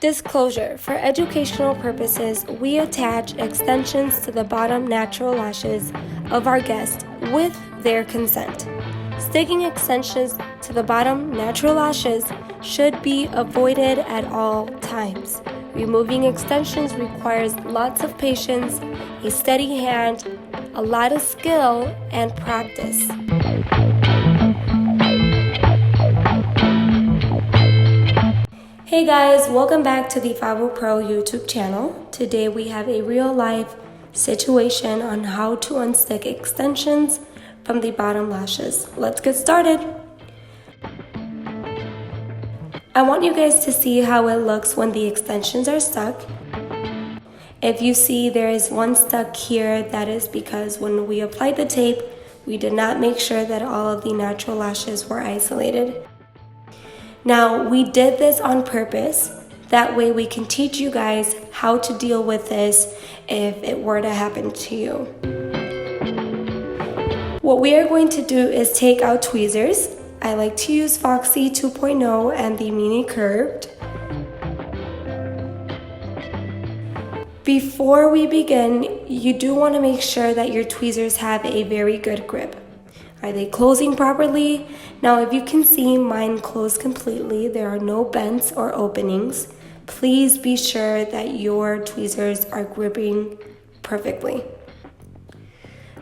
Disclosure: for educational purposes, we attach extensions to the bottom natural lashes of our guest with their consent. Sticking extensions to the bottom natural lashes should be avoided at all times. Removing extensions requires lots of patience, a steady hand, a lot of skill, and practice. Hey guys, welcome back to the FabuPRO YouTube channel. Today we have a real life situation on how to unstick extensions from the bottom lashes. Let's get started. I want you guys to see how it looks when the extensions are stuck. If you see there is one stuck here, that is because when we applied the tape, we did not make sure that all of the natural lashes were isolated. Now, we did this on purpose. That way we can teach you guys how to deal with this if it were to happen to you. What we are going to do is take out tweezers. I like to use Foxy 2.0 and the Mini Curved. Before we begin, you do want to make sure that your tweezers have a very good grip. Are they closing properly? Now, if you can see, mine closed completely. There are no bends or openings. Please be sure that your tweezers are gripping perfectly.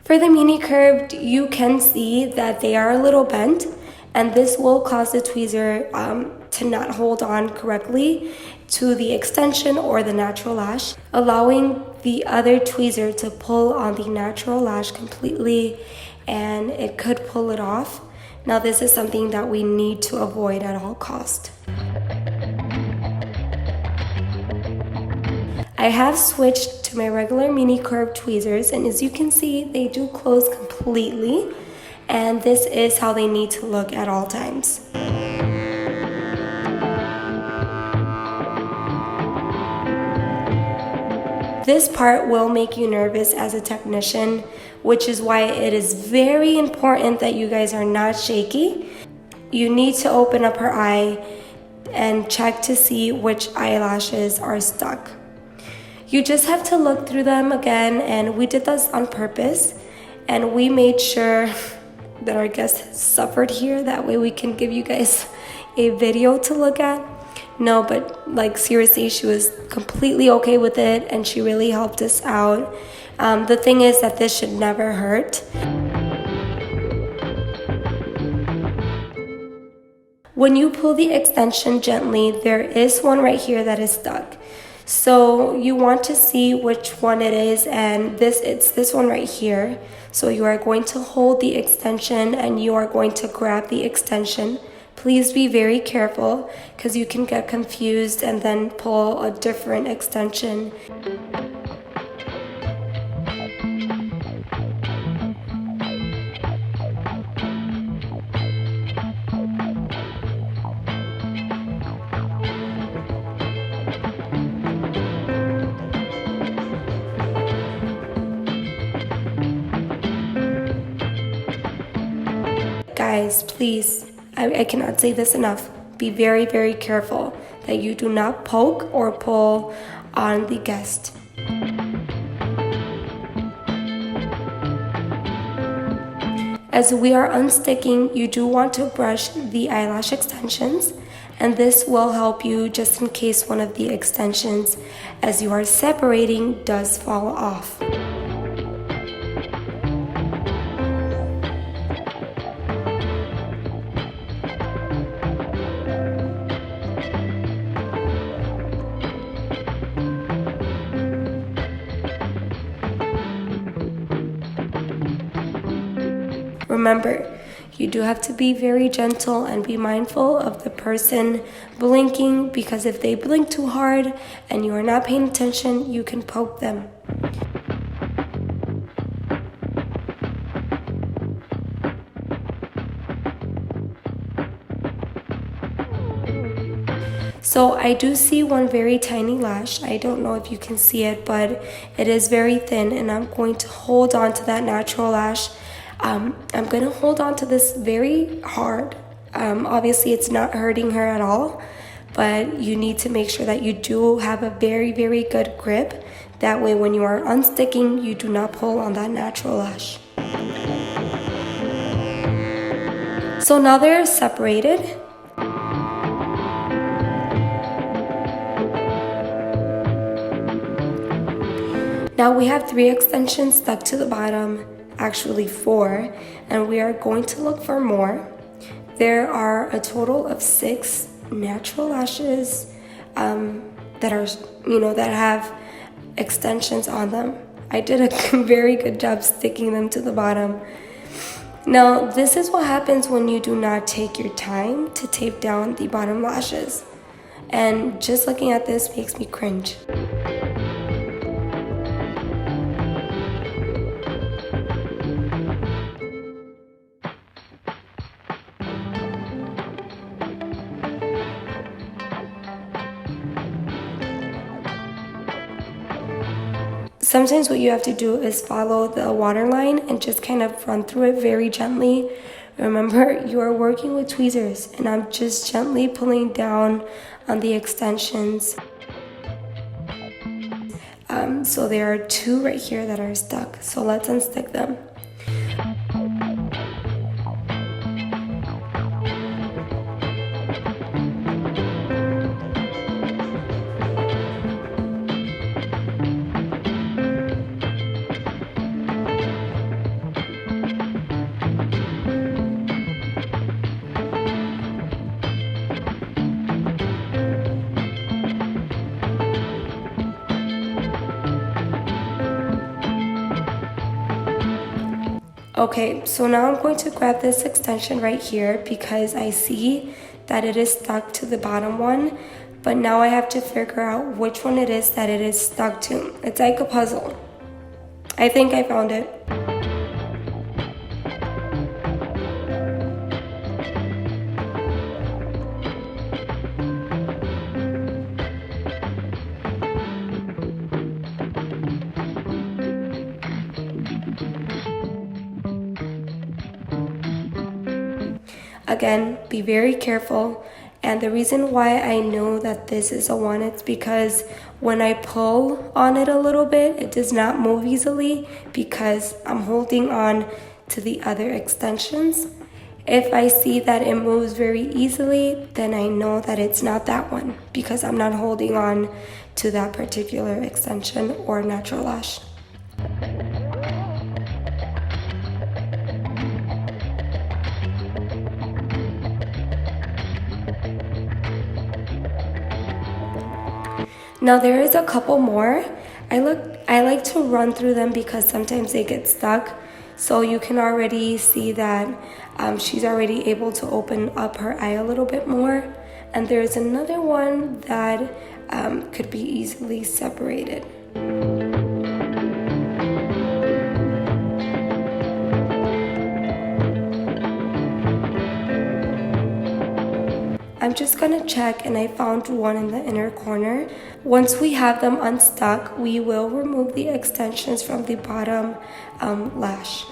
For the Mini Curved, you can see that they are a little bent, and this will cause the tweezer to not hold on correctly to the extension or the natural lash, allowing the other tweezer to pull on the natural lash completely, and it could pull it off. Now, this is something that we need to avoid at all costs. I have switched to my regular Mini Curved tweezers, and as you can see, they do close completely, and this is how they need to look at all times. This part will make you nervous as a technician, which is why it is very important that you guys are not shaky. You need to open up her eye and check to see which eyelashes are stuck. You just have to look through them again, and we did this on purpose, and we made sure that our guest suffered here. That way we can give you guys a video to look at. No, but like seriously, she was completely okay with it, and she really helped us out. The thing is that this should never hurt. When you pull the extension gently, there is one right here that is stuck. So you want to see which one it is, and it's this one right here. So you are going to hold the extension and you are going to grab the extension. Please be very careful because you can get confused and then pull a different extension. Guys, please, I cannot say this enough. Be very, very careful that you do not poke or pull on the guest. As we are unsticking, you do want to brush the eyelash extensions, and this will help you just in case one of the extensions, as you are separating, does fall off. Remember, you do have to be very gentle and be mindful of the person blinking, because if they blink too hard and you are not paying attention, you can poke them. So I do see one very tiny lash. I don't know if you can see it, but it is very thin, and I'm going to hold on to that natural lash. I'm going to hold on to this very hard. Obviously, it's not hurting her at all, but you need to make sure that you do have a very, very good grip. That way when you are unsticking, you do not pull on that natural lash. So now they're separated. Now we have 3 extensions stuck to the bottom, actually 4, and we are going to look for more. There are a total of 6 natural lashes that are, that have extensions on them. I did a very good job sticking them to the bottom. Now, this is what happens when you do not take your time to tape down the bottom lashes. And just looking at this makes me cringe. Sometimes what you have to do is follow the waterline and just kind of run through it very gently. Remember, you are working with tweezers, and I'm just gently pulling down on the extensions. So there are 2 right here that are stuck, so let's unstick them. Okay, so now I'm going to grab this extension right here because I see that it is stuck to the bottom one, but now I have to figure out which one it is that it is stuck to. It's like a puzzle. I think I found it. Again, be very careful, and the reason why I know that this is a one, it's because when I pull on it a little bit, it does not move easily because I'm holding on to the other extensions. If I see that it moves very easily, then I know that it's not that one because I'm not holding on to that particular extension or natural lash. Now there is a couple more. I like to run through them because sometimes they get stuck. So you can already see that she's already able to open up her eye a little bit more. And there's another one that could be easily separated. I'm just gonna check, and I found one in the inner corner. Once we have them unstuck, we will remove the extensions from the bottom lash.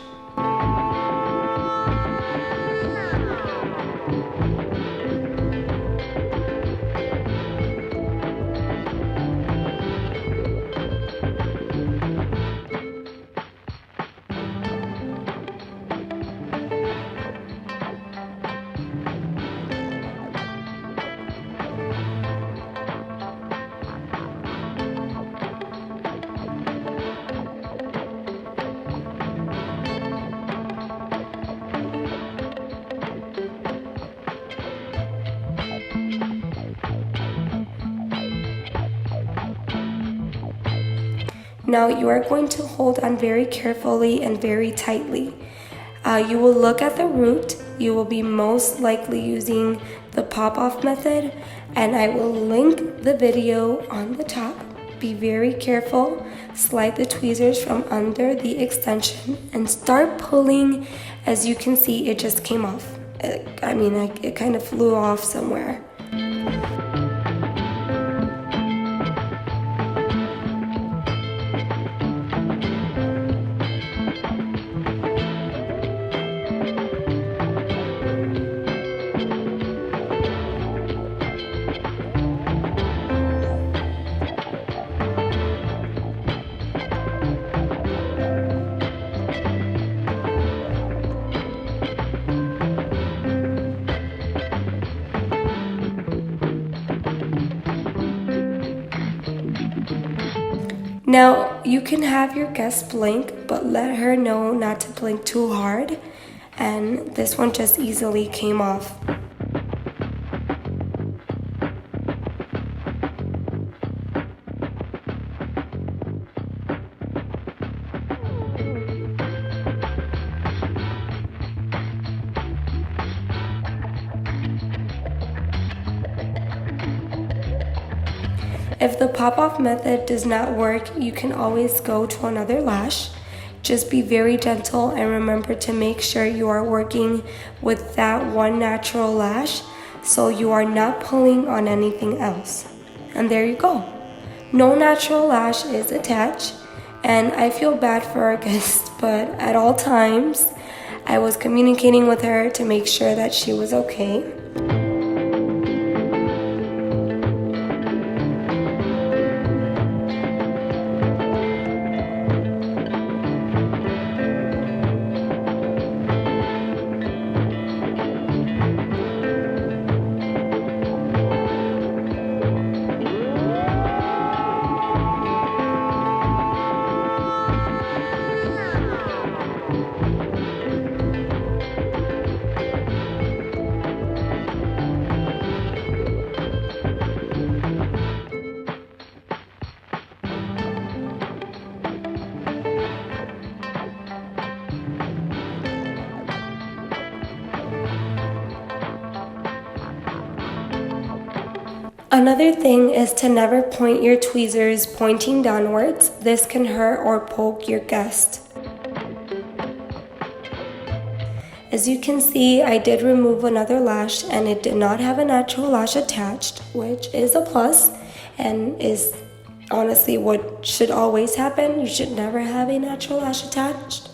Now you are going to hold on very carefully and very tightly. You will look at the root. You will be most likely using the pop-off method, and I will link the video on the top. Be very careful. Slide the tweezers from under the extension and start pulling. As you can see, it just came off. It kind of flew off somewhere. Now, you can have your guest blink, but let her know not to blink too hard, and this one just easily came off. If the pop-off method does not work, you can always go to another lash. Just be very gentle and remember to make sure you are working with that one natural lash so you are not pulling on anything else. And there you go. No natural lash is attached, and I feel bad for our guest, but at all times, I was communicating with her to make sure that she was okay. Another thing is to never point your tweezers pointing downwards. This can hurt or poke your guest. As you can see, I did remove another lash and it did not have a natural lash attached, which is a plus and is honestly what should always happen. You should never have a natural lash attached.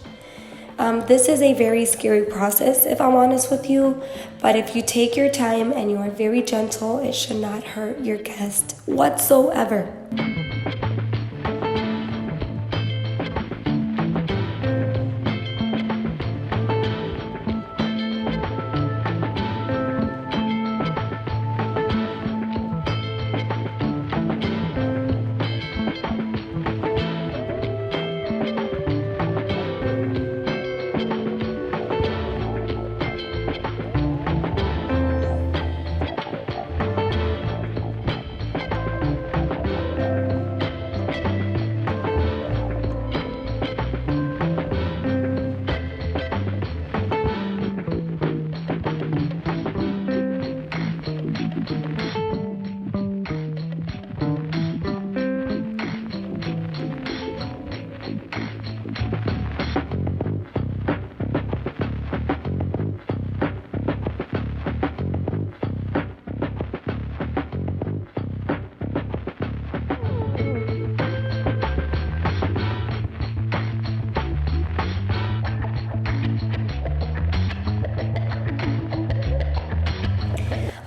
This is a very scary process, if I'm honest with you, but if you take your time and you are very gentle, it should not hurt your guest whatsoever.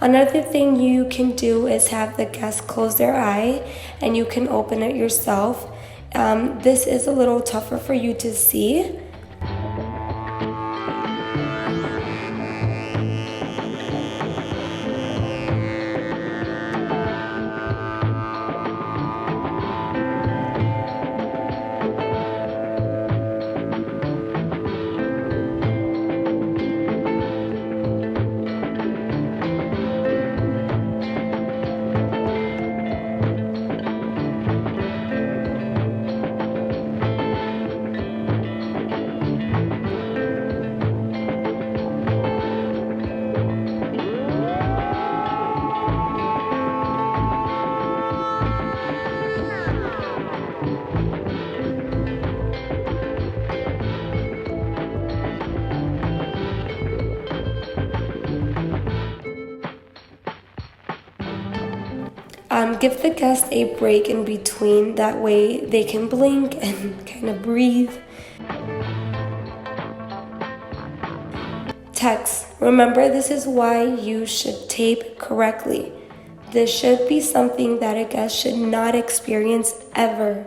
Another thing you can do is have the guest close their eye and you can open it yourself. This is a little tougher for you to see. Give the guest a break in between, that way they can blink and kind of breathe. Text. Remember, this is why you should tape correctly. This should be something that a guest should not experience ever.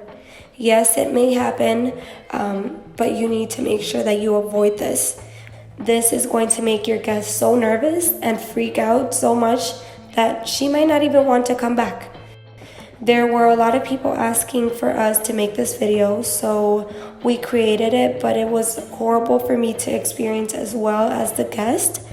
Yes, it may happen, but you need to make sure that you avoid this. This is going to make your guest so nervous and freak out so much that she might not even want to come back. There were a lot of people asking for us to make this video, so we created it, but it was horrible for me to experience as well as the guest.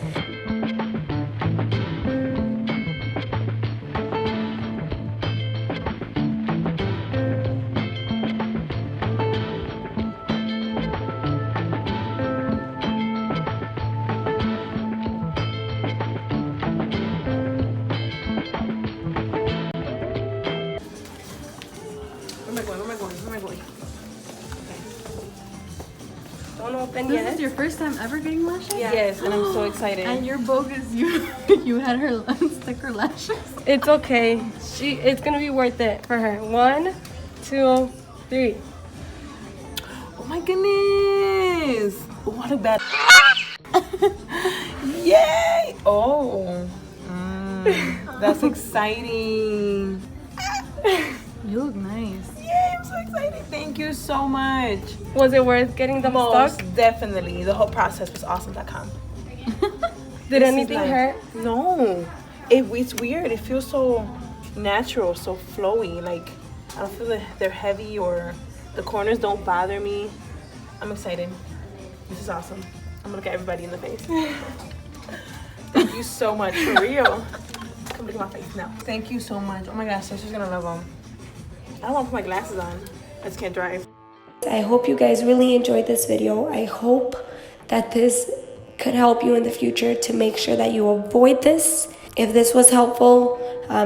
Don't open yet. This is your first time ever getting lashes? Yeah. Yes, and I'm so excited. And you're bogus. You had her sticker lashes. It's okay. It's gonna be worth it for her. 1, 2, 3. Oh my goodness! What a bad. Yay! Oh, that's exciting. You look nice. Yay! I'm so excited. Thank you so much. Was it worth getting them Most stuck? definitely. The whole process was awesome.com. Did anything hurt? No. It's weird. It feels so natural, so flowy. Like, I don't feel that they're heavy or the corners don't bother me. I'm excited. This is awesome. I'm gonna look at everybody in the face. Thank you so much, for real. Come look at my face now. Thank you so much. Oh my gosh, Sister's gonna love them. I don't want to put my glasses on. I just can't drive. I hope you guys really enjoyed this video. I hope that this could help you in the future to make sure that you avoid this. If this was helpful,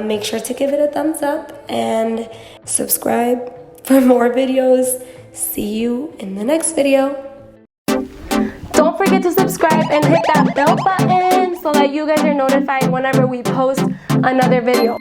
make sure to give it a thumbs up and subscribe for more videos. See you in the next video. Don't forget to subscribe and hit that bell button so that you guys are notified whenever we post another video.